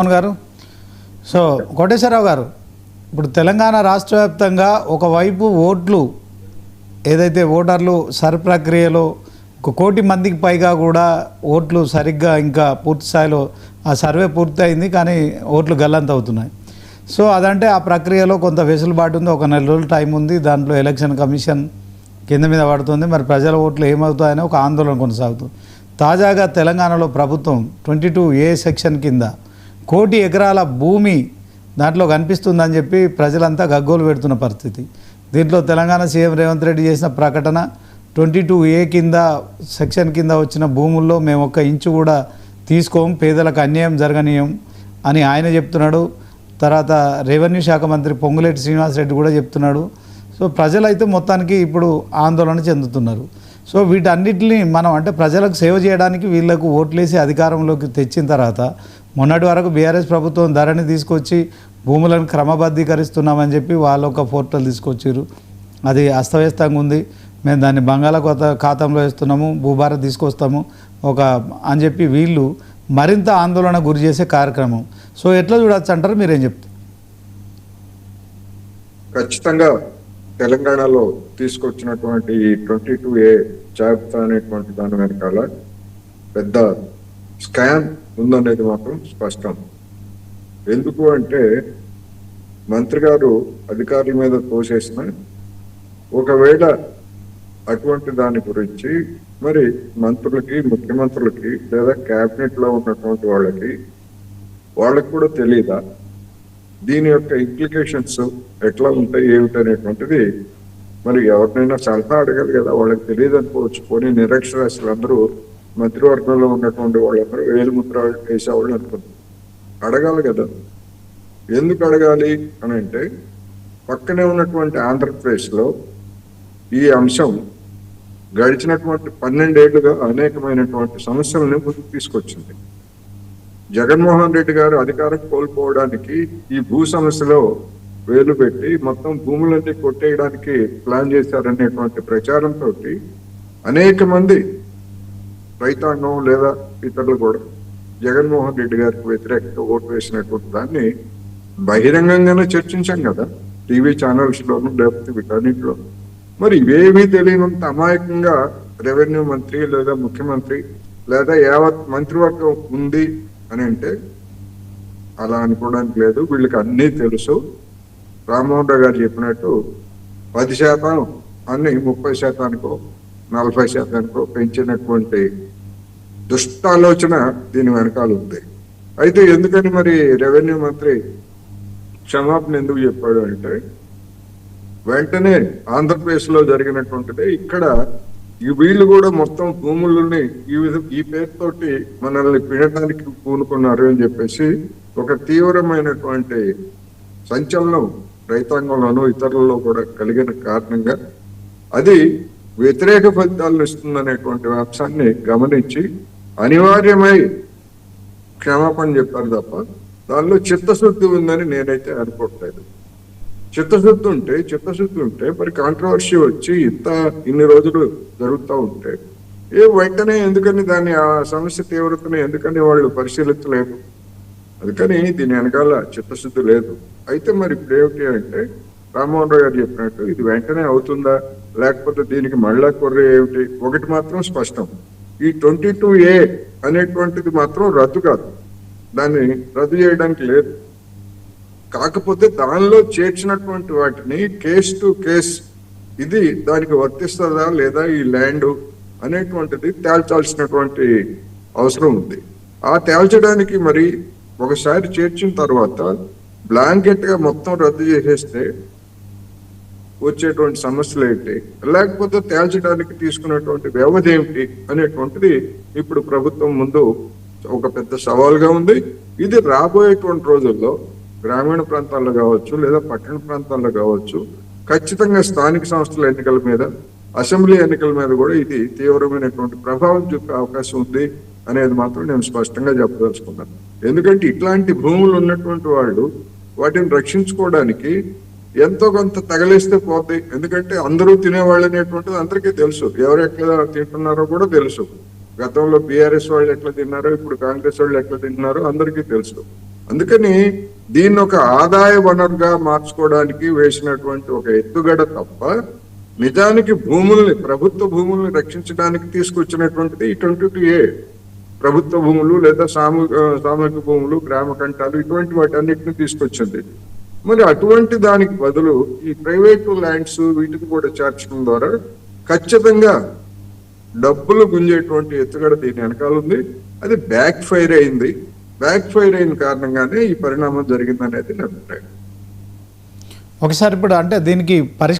మోహన్ గారు, సో కోటేశ్వరరావు గారు, ఇప్పుడు తెలంగాణ రాష్ట్ర వ్యాప్తంగా ఒకవైపు ఓట్లు ఏదైతే ఓటర్లు సర్ ప్రక్రియలో 1 కోటి మందికి పైగా కూడా ఓట్లు సరిగ్గా ఇంకా పూర్తి స్థాయిలో ఆ సర్వే పూర్తయింది, కానీ ఓట్లు గల్లంత అవుతున్నాయి. సో అదంటే ఆ ప్రక్రియలో కొంత వెసులుబాటు ఉంది, 1 నెల రోజులు టైం ఉంది. దాంట్లో ఎలక్షన్ కమిషన్ కింద మీద పడుతుంది. మరి ప్రజల ఓట్లు ఏమవుతాయని ఒక ఆందోళన కొనసాగుతుంది. తాజాగా తెలంగాణలో ప్రభుత్వం 22A సెక్షన్ కింద 1 కోటి ఎకరాల భూమి దాంట్లో కనిపిస్తుందని చెప్పి ప్రజలంతా గగ్గోలు పెడుతున్న పరిస్థితి. దీంట్లో తెలంగాణ సీఎం రేవంత్ రెడ్డి చేసిన ప్రకటన 22A కింద సెక్షన్ కింద వచ్చిన భూముల్లో మేము 1 ఇంచు కూడా తీసుకోం, పేదలకు అన్యాయం జరగనీయం అని ఆయన చెప్తున్నాడు. తర్వాత రెవెన్యూ శాఖ మంత్రి పొంగులేటి శ్రీనివాసరెడ్డి కూడా చెప్తున్నాడు. సో ప్రజలైతే మొత్తానికి ఇప్పుడు ఆందోళన చెందుతున్నారు. సో వీటన్నిటిని మనం అంటే ప్రజలకు సేవ చేయడానికి వీళ్లకు ఓట్లేసి అధికారంలోకి తెచ్చిన తర్వాత మొన్నటి వరకు బీఆర్ఎస్ ప్రభుత్వం ధరని తీసుకొచ్చి భూములను క్రమబద్ధీకరిస్తున్నామని చెప్పి వాళ్ళు ఒక పోర్టల్ తీసుకొచ్చారు. అది అస్తవ్యస్తంగా ఉంది, మేము దాన్ని బంగాళాఖాత ఖాతంలో వేస్తున్నాము, భూభారత్ తీసుకొస్తాము అని చెప్పి వీళ్ళు మరింత ఆందోళన గురి చేసే కార్యక్రమం. సో ఎట్లా చూడొచ్చు అంటారు, మీరేం చెప్తారు? ఖచ్చితంగా తెలంగాణలో తీసుకొచ్చినటువంటి 22A జాబితా అనేటువంటి దాని వెనకాల పెద్ద స్కామ్ ఉందనేది మాత్రం స్పష్టం. ఎందుకు అంటే మంత్రి గారు అధికారుల మీద తోసేసిన ఒకవేళ అటువంటి దాని గురించి మరి మంత్రులకి, ముఖ్యమంత్రులకి లేదా క్యాబినెట్ లో ఉన్నటువంటి వాళ్ళకి కూడా తెలియదా? దీని యొక్క ఇంప్లికేషన్స్ ఎట్లా ఉంటాయి ఏమిటనేటువంటిది మరి ఎవరినైనా సలహా అడగాలి కదా. వాళ్ళకి తెలియదు అనుకోవచ్చు. పోనీ నిరక్షరాస్యులందరూ మంత్రివర్గంలో ఉన్నటువంటి వాళ్ళందరూ వేలుముద్ర వేసేవాళ్ళు అనుకుంటారు. అడగాలి కదా. ఎందుకు అడగాలి అని అంటే పక్కనే ఉన్నటువంటి ఆంధ్రప్రదేశ్లో ఈ అంశం గడిచినటువంటి 12 ఏళ్లుగా అనేకమైనటువంటి సమస్యలను ముందుకు తీసుకొచ్చింది. జగన్మోహన్ రెడ్డి గారు అధికారం కోల్పోవడానికి ఈ భూ సమస్యలో వేలు పెట్టి మొత్తం భూములన్నీ కొట్టేయడానికి ప్లాన్ చేశారనేటువంటి ప్రచారంతో అనేక మంది రైతాంగం లేదా ఇతరులు కూడా జగన్మోహన్ రెడ్డి గారికి వ్యతిరేకంగా ఓటు వేసినటువంటి దాన్ని బహిరంగంగానే చర్చించాం కదా, టీవీ ఛానల్స్ లోను లేకపోతే వీటన్నిటిలో. మరి ఇవేమీ తెలియనంత అమాయకంగా రెవెన్యూ మంత్రి లేదా ముఖ్యమంత్రి లేదా యావత్ మంత్రివర్గం ఉంది అని అంటే అలా అనుకోవడానికి లేదు. వీళ్ళకి అన్నీ తెలుసు. రామ్మోహన్ రావు గారు చెప్పినట్టు 10% అన్ని 30%కో 40%కో పెంచినటువంటి దుష్టాలోచన దీని వెనకాల ఉంది. అయితే ఎందుకని మరి రెవెన్యూ మంత్రి క్షమాపణ ఎందుకు చెప్పాడు అంటే వెంటనే ఆంధ్రప్రదేశ్ లో జరిగినటువంటిదే ఇక్కడ వీళ్ళు కూడా మొత్తం భూములని ఈ పేరుతోటి మనల్ని పినడానికి పూనుకున్నారు అని చెప్పేసి ఒక తీవ్రమైనటువంటి సంచలనం రైతాంగంలోనూ ఇతరులలో కూడా కలిగిన కారణంగా అది వ్యతిరేక ఫలితాలను ఇస్తుందనేటువంటి అంశాన్ని గమనించి అనివార్యమై క్షమాపణ చెప్పారు తప్ప దానిలో చిత్తశుద్ధి ఉందని నేనైతే అనుకోవట్లేదు. చిత్తశుద్ధి ఉంటే మరి కాంట్రవర్సీ వచ్చి ఇన్ని రోజులు జరుగుతూ ఉంటే వెంటనే ఎందుకని దాన్ని ఆ సమస్య తీవ్రతను ఎందుకని వాళ్ళు పరిశీలించలేదు? అందుకని దీని వెనకాల చిత్తశుద్ధి లేదు. అయితే మరి ఇప్పుడు ఏమిటి అంటే రామ్మోహన్ రావు గారు చెప్పినట్టు ఇది వెంటనే అవుతుందా లేకపోతే దీనికి మళ్ళా కొర్ర ఏమిటి? ఒకటి మాత్రం స్పష్టం, ఈ 22A అనేటువంటిది మాత్రం రద్దు కాదు, దాన్ని రద్దు చేయడానికి లేదు. కాకపోతే దానిలో చేర్చినటువంటి వాటిని కేస్ టు కేస్ ఇది దానికి వర్తిస్తుందా లేదా ఈ ల్యాండ్ అనేటువంటిది తేల్చాల్సినటువంటి అవసరం ఉంది. ఆ తేల్చడానికి మరి ఒకసారి చేర్చిన తర్వాత బ్లాంకెట్ గా మొత్తం రద్దు చేసేస్తే వచ్చేటువంటి సమస్యలు ఏంటి, లేకపోతే తేల్చడానికి తీసుకున్నటువంటి వ్యవధి ఏమిటి అనేటువంటిది ఇప్పుడు ప్రభుత్వం ముందు ఒక పెద్ద సవాల్గా ఉంది. ఇది రాబోయేటువంటి రోజుల్లో గ్రామీణ ప్రాంతాల్లో కావచ్చు లేదా పట్టణ ప్రాంతాల్లో కావచ్చు ఖచ్చితంగా స్థానిక సంస్థల ఎన్నికల మీద, అసెంబ్లీ ఎన్నికల మీద కూడా ఇది తీవ్రమైనటువంటి ప్రభావం చూపే అవకాశం ఉంది అనేది మాత్రం నేను స్పష్టంగా చెప్పదలుచుకున్నాను. ఎందుకంటే ఇట్లాంటి భూములు ఉన్నటువంటి వాళ్ళు వాటిని రక్షించుకోవడానికి ఎంతో కొంత తగలేస్తే పోతాయి. ఎందుకంటే అందరూ తినేవాళ్ళు అనేటువంటిది అందరికీ తెలుసు, ఎవరు ఎట్లా తింటున్నారో కూడా తెలుసు. గతంలో బీఆర్ఎస్ వాళ్ళు ఎట్లా తిన్నారో ఇప్పుడు కాంగ్రెస్ వాళ్ళు ఎట్లా తింటున్నారో అందరికీ తెలుసు. అందుకని దీన్ని ఒక ఆదాయ వనరుగా మార్చుకోవడానికి వేసినటువంటి ఒక ఎత్తుగడ తప్ప నిజానికి ప్రభుత్వ భూముల్ని రక్షించడానికి తీసుకొచ్చినటువంటిది ఈ 22A. ప్రభుత్వ భూములు లేదా సామూహిక భూములు, గ్రామ కంఠాలు ఇటువంటి వాటన్నిటిని తీసుకొచ్చింది. మరి అటువంటి దానికి బదులు ఈ ప్రైవేటు ల్యాండ్స్ వీటిని కూడా చేర్చడం ద్వారా ఖచ్చితంగా డబ్బులు గుంజేటువంటి ఎత్తుగడ దీని వెనకాల ఉంది. అది బ్యాక్ ఫైర్ అయింది. బ్యాక్ ఫైర్ అయిన కారణంగానే ఈ పరిణామం జరిగిందనేది నా అభిప్రాయం. ఒకసారి ఇప్పుడు అంటే దీనికి